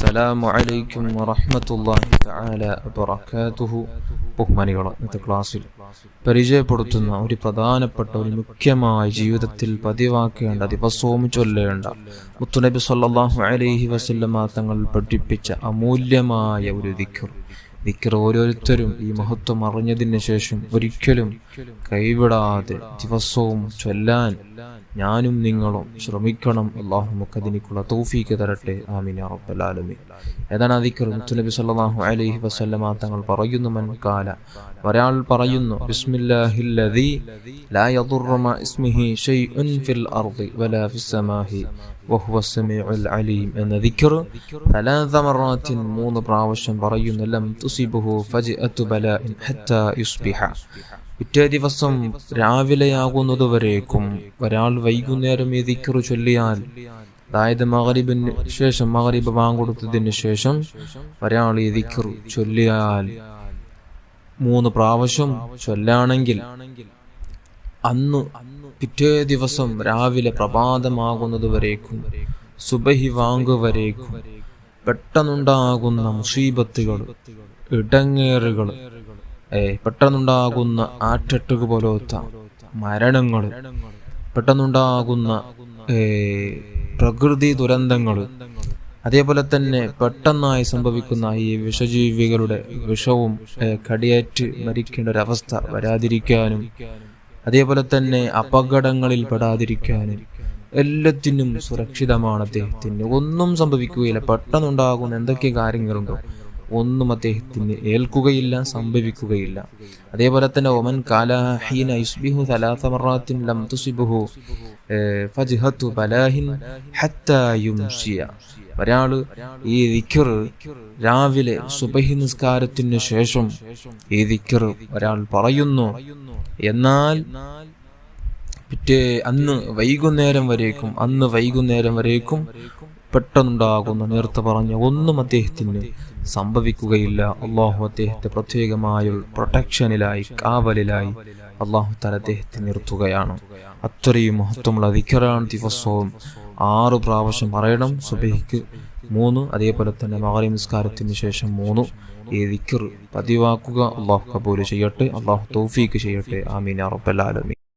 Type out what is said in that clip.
അസ്സലാമു അലൈക്കും വറഹ്മത്തുള്ളാഹി തആല വബറകാതുഹു. ബഹുമാനികളെ, ഇന്നത്തെ ക്ലാസ്സിൽ പരിചയപ്പെടുത്തുന്ന ഒരു പ്രധാനപ്പെട്ട ഒരു മുഖ്യമായ ജീവിതത്തിൽ പതിവാക്കേണ്ട, ദിവസവും ചൊല്ലേണ്ട, മുത്തുനബി സ്വല്ലല്ലാഹു അലൈഹി വസല്ലമ തങ്ങൾ പഠിപ്പിച്ച അമൂല്യമായ ഒരു ദിക്ർ ഓരോരുത്തരും ഈ മഹത്വം അറിഞ്ഞതിന് ശേഷം ഒരിക്കലും കൈവിടാതെ ദിവസവും ചൊല്ലാൻ ഞാനും നിങ്ങളും ശ്രമിക്കണം. അല്ലാഹു നമുക്കതിനുള്ള തൗഫീഖ് തരട്ടെ. ആമീൻ യാ റബ്ബൽ ആലമീൻ. ഏതാണ് ആ ദിക്ർ? മുത്തുനബി സ്വല്ലല്ലാഹു അലൈഹി വസല്ലമ തങ്ങൾ പറയുന്നു, മൻ ഖാല, ഒരാൾ പറയുന്നു, ബിസ്മില്ലാഹില്ലദീ ലാ യദുറു മാ ഇസ്മിഹി ശൈഉൻ ഫിൽ അർളി വലാ ഫിസ് സമാഇ വഹുവ സമീഉൽ അലീം എന്ന ദിക്ർ 3 മററാത്തിൻ 3 പ്രാവശ്യം പറയുന്നു. ലം തുസിബുഹു ഫജ്അതു ബലാഇൻ ഹത്താ യുസ്ബിഹ. പിറ്റേ ദിവസം രാവിലെയാകുന്നതുവരേക്കും ഒരാൾ വൈകുന്നേരം ഈ ദിക്ർ ചൊല്ലിയാൽ, അതായത് മഗ്രിബിന് ശേഷം, മഗ്രിബ് ബാങ്ക് കൊടുത്തതിന് ശേഷം ഒരാൾ ഈ ദിക്ർ ചൊല്ലിയാൽ 3 പ്രാവശ്യം ചൊല്ലാണെങ്കിൽ, അന്ന് പിറ്റേ ദിവസം രാവിലെ പ്രഭാതമാകുന്നതുവരേക്കും, സുബഹി വാങ്ക് വരേക്കും പെട്ടെന്നുണ്ടാകുന്ന മുസീബത്തുകൾ, ഇടങ്ങേറുകൾ, പെട്ടെന്നുണ്ടാകുന്ന ആറ്റട്ടുക പോലത്തെ മരണങ്ങൾ, പെട്ടെന്നുണ്ടാകുന്ന പ്രകൃതി ദുരന്തങ്ങൾ, അതേപോലെ തന്നെ പെട്ടെന്നായി സംഭവിക്കുന്ന ഈ വിഷജീവികളുടെ വിഷവും കടിയേറ്റ് മരിക്കേണ്ട ഒരവസ്ഥ വരാതിരിക്കാനും, അതേപോലെ തന്നെ അപകടങ്ങളിൽ പെടാതിരിക്കാനും എല്ലാത്തിനും സുരക്ഷിതമാണ് അദ്ദേഹത്തിന്. ഒന്നും സംഭവിക്കുകയില്ല. പെട്ടെന്നുണ്ടാകുന്ന എന്തൊക്കെ കാര്യങ്ങളുണ്ടോ ഒന്നും അദ്ദേഹത്തിന് ഏൽക്കുകയില്ല, സംഭവിക്കുകയില്ല. അതേപോലെ തന്നെ ഒമൻ കാല ഹീന യുസ്ബിഹു 3 മററാത്തിൻ ലം തുസിബുഹു ഫജ്ഹതു ബലാഹിൻ ഹത്താ യുംസിയ. ഒരാള് ഈ ദിക്ർ രാവിലെ സുബഹി നിസ്കാരത്തിന് ശേഷം ഈ ദിക്ർ ഒരാൾ പറയുന്നു, എന്നാൽ പിറ്റേ അന്ന് വൈകുന്നേരം വരേക്കും പെട്ടെന്നുണ്ടാകുന്ന, നേരത്തെ പറഞ്ഞ ഒന്നും അദ്ദേഹത്തിന് സംഭവിക്കുകയില്ല. അള്ളാഹു അദ്ദേഹത്തെ പ്രത്യേകമായ പ്രൊട്ടക്ഷനിലായി, കാവലിലായി അള്ളാഹു തആല അദ്ദേഹത്തെ നിർത്തുകയാണ്. അത്രയും മഹത്വമുള്ള ദിക്റാണ്. ദിവസവും 6 പ്രാവശ്യം പറയണം. സുബഹിക്ക് 3, അതേപോലെ തന്നെ മഗ്രിബ് നിസ്കാരത്തിന് ശേഷം 3 ഈ ദിക്ർ പതിവാക്കുക. അള്ളാഹു കബൂൽ ചെയ്യട്ടെ. അള്ളാഹു തൗഫീഖ് ചെയ്യട്ടെ. ആമീൻ യാ റബ്ബൽ ആലമീൻ.